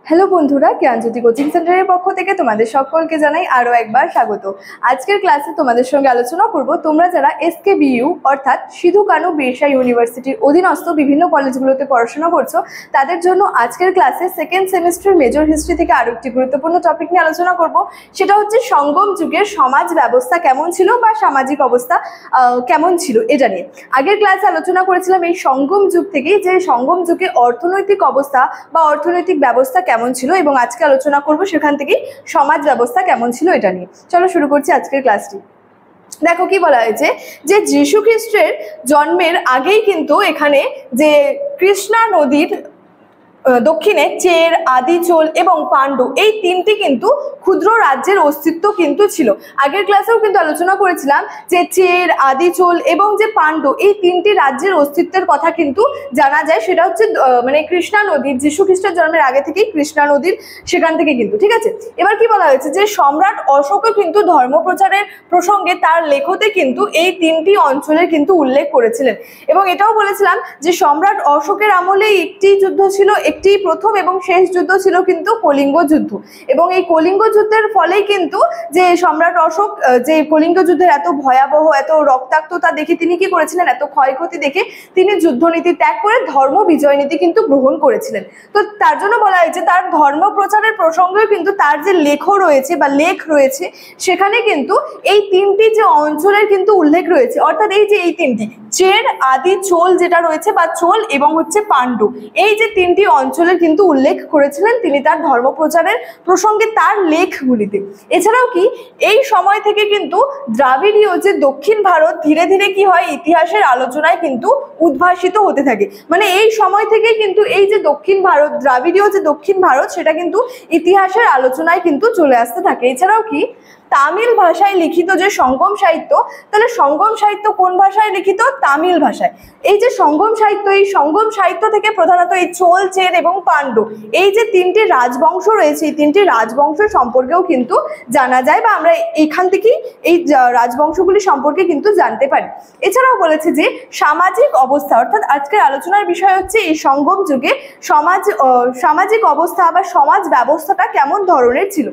Hello বন্ধুরা, জ্ঞানজ্যোতি coaching সেন্টারের পক্ষ থেকে তোমাদের সকলকে জানাই আরও একবার স্বাগত। আজকের ক্লাসে তোমাদের সঙ্গে আলোচনা করব তোমরা যারা এসকেবিইউ অর্থাৎ সিধু কানু বিরসা ইউনিভার্সিটির অধীনস্থ বিভিন্ন কলেজগুলোতে পড়াশোনা করছো তাদের জন্য আজকের ক্লাসে সেকেন্ড সেমিস্টার মেজর হিস্ট্রি থেকে আরও একটি গুরুত্বপূর্ণ টপিক নিয়ে আলোচনা করব। সেটা হচ্ছে সঙ্গম যুগের সমাজ ব্যবস্থা কেমন ছিল বা সামাজিক অবস্থা কেমন ছিল এটা নিয়ে। আগের ক্লাসে আলোচনা করেছিলাম এই সঙ্গম যুগ থেকেই যে সঙ্গম যুগে অর্থনৈতিক অবস্থা বা অর্থনৈতিক ব্যবস্থা কেমন ছিল, এবং আজকে আলোচনা করব সেখান থেকেই সমাজ ব্যবস্থা কেমন ছিল এটা নিয়ে। চলো শুরু করছি আজকের ক্লাসটি। দেখো কি বলা হয়েছে যে যীশু খ্রিস্টের জন্মের আগেই কিন্তু এখানে যে কৃষ্ণা নদীর দক্ষিণে চের, আদিচোল এবং পাণ্ডু এই তিনটি কিন্তু ক্ষুদ্র রাজ্যের অস্তিত্ব কিন্তু ছিল। আগের ক্লাসেও কিন্তু আলোচনা করেছিলাম যে চের, আদিচোল এবং যে পাণ্ডু এই তিনটি রাজ্যের অস্তিত্বের কথা কিন্তু জানা যায়। সেটা হচ্ছে মানে কৃষ্ণা নদীর, যীশু খ্রিস্টের জন্মের আগে থেকেই কৃষ্ণা নদীর সেখান থেকে কিন্তু, ঠিক আছে। এবার কি বলা হয়েছে যে সম্রাট অশোকও কিন্তু ধর্মপ্রচারের প্রসঙ্গে তার লেখতে কিন্তু এই তিনটি অঞ্চলের কিন্তু উল্লেখ করেছিলেন, এবং এটাও বলেছিলাম যে সম্রাট অশোকের আমলে একটি যুদ্ধ ছিল, একটি প্রথম এবং শেষ যুদ্ধ ছিল কিন্তু কলিঙ্গ যুদ্ধ, এবং এই কলিঙ্গ যুদ্ধের ফলেই কিন্তু যে সম্রাট অশোক যে কলিঙ্গ যুদ্ধের এত ভয়াবহ, এত রক্তাক্ততা দেখে তিনি কি করেছিলেন, এত ক্ষয়ক্ষতি দেখে তিনি যুদ্ধনীতি ত্যাগ করে ধর্ম বিজয় নীতি কিন্তু গ্রহণ করেছিলেন। তো তার জন্য বলা হয়েছে তার ধর্ম প্রচারের প্রসঙ্গেও কিন্তু তার যে লেখ রয়েছে সেখানে কিন্তু এই তিনটি যে অঞ্চলের কিন্তু উল্লেখ রয়েছে, অর্থাৎ এই যে এই তিনটি চের, আদি, চোল যেটা রয়েছে বা চোল এবং হচ্ছে পাণ্ডু, এই যে তিনটি অঞ্চলের কিন্তু উল্লেখ করেছিলেন তিনি তার ধর্ম প্রচারের প্রসঙ্গে তার লেখগুলিতে। এছাড়াও কি এই সময় থেকে কিন্তু দ্রাবিড়ীয় যে দক্ষিণ ভারত ধীরে ধীরে কি হয় ইতিহাসের আলোচনায় কিন্তু উদ্ভাসিত হতে থাকে। মানে এই সময় থেকে কিন্তু এই যে দক্ষিণ ভারত, দ্রাবিড়ীয় যে দক্ষিণ ভারত সেটা কিন্তু ইতিহাসের আলোচনায় কিন্তু চলে আসতে থাকে। এছাড়াও কি তামিল ভাষায় লিখিত যে সঙ্গম সাহিত্য, তাহলে সঙ্গম সাহিত্য কোন ভাষায় লিখিত? তামিল ভাষায়। এই যে সঙ্গম সাহিত্য, এই সঙ্গম সাহিত্য থেকে প্রধানত এই চোল, চের এবং পাণ্ডু এই যে তিনটি রাজবংশ রয়েছে এই তিনটি রাজবংশ সম্পর্কেও কিন্তু জানা যায়, বা আমরা এখান থেকেই এই রাজবংশগুলি সম্পর্কে কিন্তু জানতে পারি। এছাড়াও বলেছে যে সামাজিক অবস্থা, অর্থাৎ আজকের আলোচনার বিষয় হচ্ছে এই সঙ্গম যুগে সামাজিক অবস্থা বা সমাজ ব্যবস্থাটা কেমন ধরনের ছিল।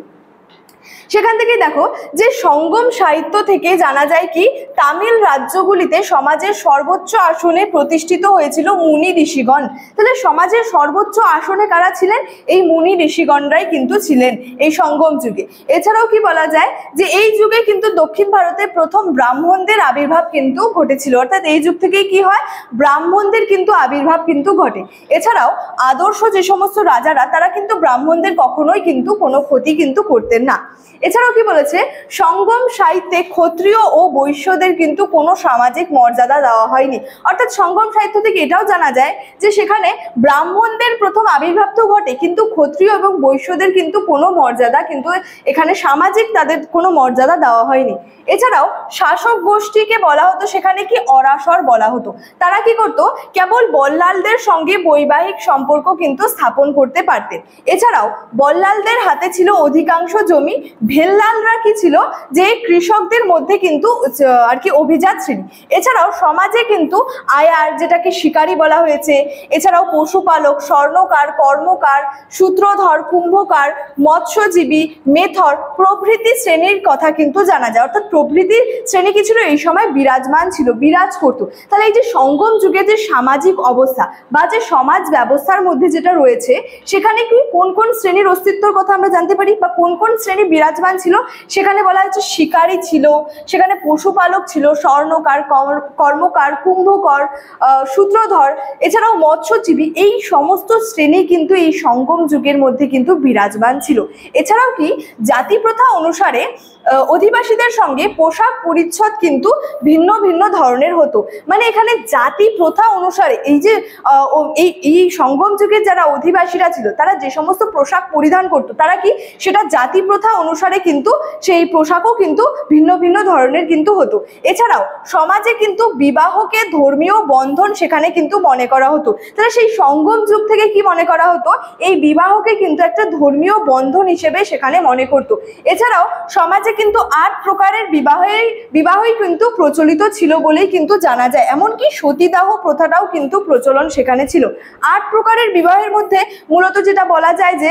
সেখান থেকে দেখো যে সঙ্গম সাহিত্য থেকে জানা যায় কি তামিল রাজ্যগুলিতে সমাজের সর্বোচ্চ আসনে প্রতিষ্ঠিত হয়েছিল মুনি ঋষিগণ। তাহলে সমাজের সর্বোচ্চ আসনে কারা ছিলেন? এই মুনি ঋষিগণরাই কিন্তু ছিলেন এই সঙ্গম যুগে। এছাড়াও কি বলা যায় যে এই যুগে কিন্তু দক্ষিণ ভারতে প্রথম ব্রাহ্মণদের আবির্ভাব কিন্তু ঘটেছিল, অর্থাৎ এই যুগ থেকেই কি হয় ব্রাহ্মণদের কিন্তু আবির্ভাব কিন্তু ঘটে। এছাড়াও আদর্শ যে সমস্ত রাজারা তারা কিন্তু ব্রাহ্মণদের কখনোই কিন্তু কোনো ক্ষতি কিন্তু করতেন না। এছাড়াও কি বলেছে সঙ্গম সাহিত্যে ক্ষত্রিয় ও বৈশ্যদের কিন্তু কোনো সামাজিক মর্যাদা দেওয়া হয়নি, অর্থাৎ সঙ্গম সাহিত্য থেকে এটাও জানা যায় যে সেখানে ব্রাহ্মণদের প্রথম আবির্ভাব তো ঘটে কিন্তু ক্ষত্রিয় এবং বৈশ্যদের কিন্তু কোনো মর্যাদা কিন্তু এখানে সামাজিক তাদের কোনো মর্যাদা দেওয়া হয়নি। এছাড়াও শাসক গোষ্ঠীকে বলা হতো সেখানে কি অরাসর বলা হতো। তারা কি করতো কেবল বল্লালদের সঙ্গে বৈবাহিক সম্পর্ক কিন্তু স্থাপন করতে পারতেন। এছাড়াও বল্লালদের হাতে ছিল অধিকাংশ জমি, ভেল্লালরা কি ছিল যে কৃষকদের মধ্যে কিন্তু আর কি অভিজাত শ্রেণী। এছাড়াও সমাজে কিন্তু আয়ার যেটাকে শিকারী বলা হয়েছে, এছাড়াও পশুপালক, স্বর্ণকার, কর্মকার, সূত্রধর, কুম্ভকার, মৎস্যজীবী, মেথর প্রভৃতি শ্রেণীর কথা কিন্তু জানা যায়, অর্থাৎ প্রভৃতি শ্রেণী কি ছিল এই সময় বিরাজমান ছিল, বিরাজ করতো। তাহলে এই যে সঙ্গম যুগে যে সামাজিক অবস্থা বা যে সমাজ ব্যবস্থার মধ্যে যেটা রয়েছে সেখানে কি কোন কোন শ্রেণীর অস্তিত্বর কথা আমরা জানতে পারি বা কোন কোন শ্রেণী বিরাজমান ছিল। সেখানে বলা হচ্ছে শিকারী ছিল, সেখানে পশুপালক ছিল, স্বর্ণকার, কর্মকার, কুম্ভকর, সূত্রধর, এছাড়াও মৎস্যজীবী এই সমস্ত শ্রেণী কিন্তু এই সঙ্গম যুগের মধ্যে কিন্তু বিরাজমান ছিল। এছাড়াও কি জাতি প্রথা অনুসারে অধিবাসীদের সঙ্গে পোশাক পরিচ্ছদ কিন্তু ভিন্ন ভিন্ন ধরনের হতো। মানে এখানে জাতি প্রথা অনুসারে এই যে এই সঙ্গম যুগের যারা অধিবাসীরা ছিল তারা যে সমস্ত পোশাক পরিধান করতো তারা কি সেটা জাতি প্রথা অনুসারে কিন্তু সেই পোশাকও কিন্তু ভিন্ন ভিন্ন ধরনের কিন্তু হতো। এছাড়াও সমাজে কিন্তু বিবাহকে ধর্মীয় বন্ধন সেখানে কিন্তু মনে করা হতো। তাহলে সেই সঙ্গম যুগ থেকে কি মনে করা হতো এই বিবাহকে কিন্তু একটা ধর্মীয় বন্ধন হিসেবে সেখানে মনে করতো। এছাড়াও সমাজে কিন্তু ৮ প্রকারের বিবাহই কিন্তু প্রচলিত ছিল বলেই কিন্তু জানা যায়, এমনকি সতীদাহ প্রথাটাও কিন্তু প্রচলন সেখানে ছিল। ৮ প্রকারের বিবাহের মধ্যে মূলত যেটা বলা যায় যে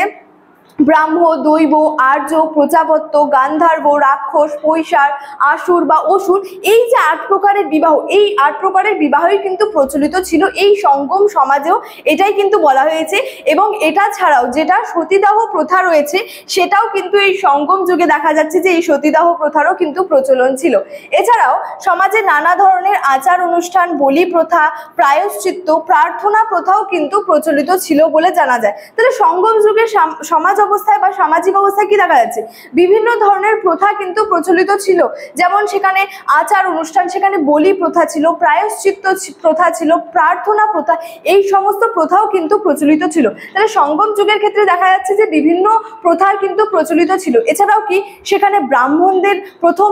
ব্রাহ্ম, দৈব, আর্য, প্রজাপত্য, গান্ধার্ব, রাক্ষস, পৈশার, আসুর বা অসুর, এই যে 8 প্রকারের বিবাহ, এই 8 প্রকারের বিবাহই কিন্তু প্রচলিত ছিল এই সঙ্গম সমাজেও, এটাই কিন্তু বলা হয়েছে। এবং এটা ছাড়াও যেটা সতীদাহ প্রথা রয়েছে সেটাও কিন্তু এই সঙ্গম যুগে দেখা যাচ্ছে যে এই সতীদাহ প্রথারও কিন্তু প্রচলন ছিল। এছাড়াও সমাজে নানা ধরনের আচার অনুষ্ঠান, বলি প্রথা, প্রায়শ্চিত্ত, প্রার্থনা প্রথাও কিন্তু প্রচলিত ছিল বলে জানা যায়। তাহলে সঙ্গম যুগের সমাজ অবস্থায় বা সামাজিক অবস্থায় কি দেখা যাচ্ছে, বিভিন্ন ধরনের প্রথা কিন্তু প্রচলিত ছিল। যেমন সেখানে আচার অনুষ্ঠান, সেখানে বলি প্রথা ছিল, প্রায়শ্চিত্ত প্রথা ছিল, প্রার্থনা প্রথা, এই সমস্ত প্রথাও কিন্তু প্রচলিত ছিল। তাহলে সঙ্গম যুগের ক্ষেত্রে দেখা যাচ্ছে যে বিভিন্ন প্রথার কিন্তু প্রচলিত ছিল। এছাড়াও কি সেখানে ব্রাহ্মণদের প্রথম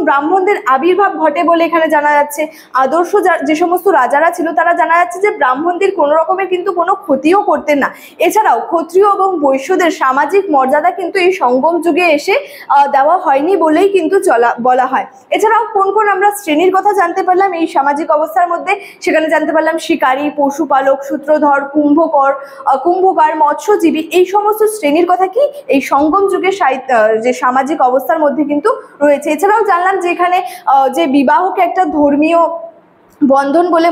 ব্রাহ্মণদের আবির্ভাব ঘটে বলে এখানে জানা যাচ্ছে। আদর্শ যে সমস্ত রাজারা ছিল তারা জানা যাচ্ছে যে ব্রাহ্মণদের কোনো রকমের কিন্তু কোনো ক্ষতিও করতেন না। এছাড়াও ক্ষত্রিয় এবং বৈশ্যদের সামাজিক মর্যাদা কিন্তু এই সঙ্গম যুগে এসে দেওয়া হয়নি বলেই কিন্তু বলা হয়। এছাড়াও কোন কোন আমরা শ্রেণীর কথা জানতে পারলাম এই সামাজিক অবস্থার মধ্যে, সেখানে জানতে পারলাম শিকারী, পশুপালক, সূত্রধর, কুম্ভকার, মৎস্যজীবী, এই সমস্ত শ্রেণীর কথা কি এই সঙ্গম যুগের যে সামাজিক অবস্থার মধ্যে কিন্তু রয়েছে। এছাড়াও জানলাম যে এখানে যে বিবাহকে একটা ধর্মীয় বন্ধন বলে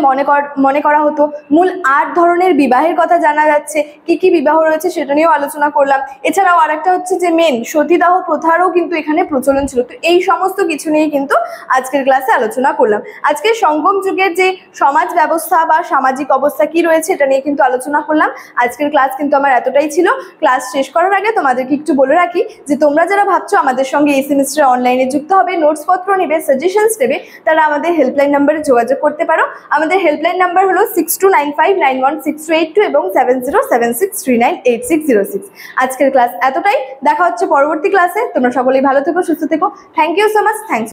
মনে করা হতো। মূল 8 ধরনের বিবাহের কথা জানা যাচ্ছে, কি কি বিবাহ রয়েছে সেটা নিয়েও আলোচনা করলাম। এছাড়াও আরেকটা হচ্ছে যে মেন সতীদাহ প্রথারও কিন্তু এখানে প্রচলন ছিল। তো এই সমস্ত কিছু নিয়ে কিন্তু আজকের ক্লাসে আলোচনা করলাম। আজকে সঙ্গম যুগের যে সমাজ ব্যবস্থা বা সামাজিক অবস্থা কি রয়েছে এটা নিয়ে কিন্তু আলোচনা করলাম। আজকের ক্লাস কিন্তু আমার এতটাই ছিল। ক্লাস শেষ করার আগে তোমাদেরকে একটু বলে রাখি যে তোমরা যারা ভাবছো আমাদের সঙ্গে এই সেমিস্টারে অনলাইনে যুক্ত হবে, নোটসপত্র নেবে, সাজেশনস নেবে, তারা আমাদের হেল্পলাইন নাম্বারে যোগাযোগ করতে পারো। আমাদের হেল্পলাইন নাম্বার হলো 6295916282 এবং 7076398606। আজকের ক্লাস এতটাই, দেখা হচ্ছে পরবর্তী ক্লাসে। তোমরা সকলেই ভালো থেকো, সুস্থ থেকো। Thank you so much. Thanks.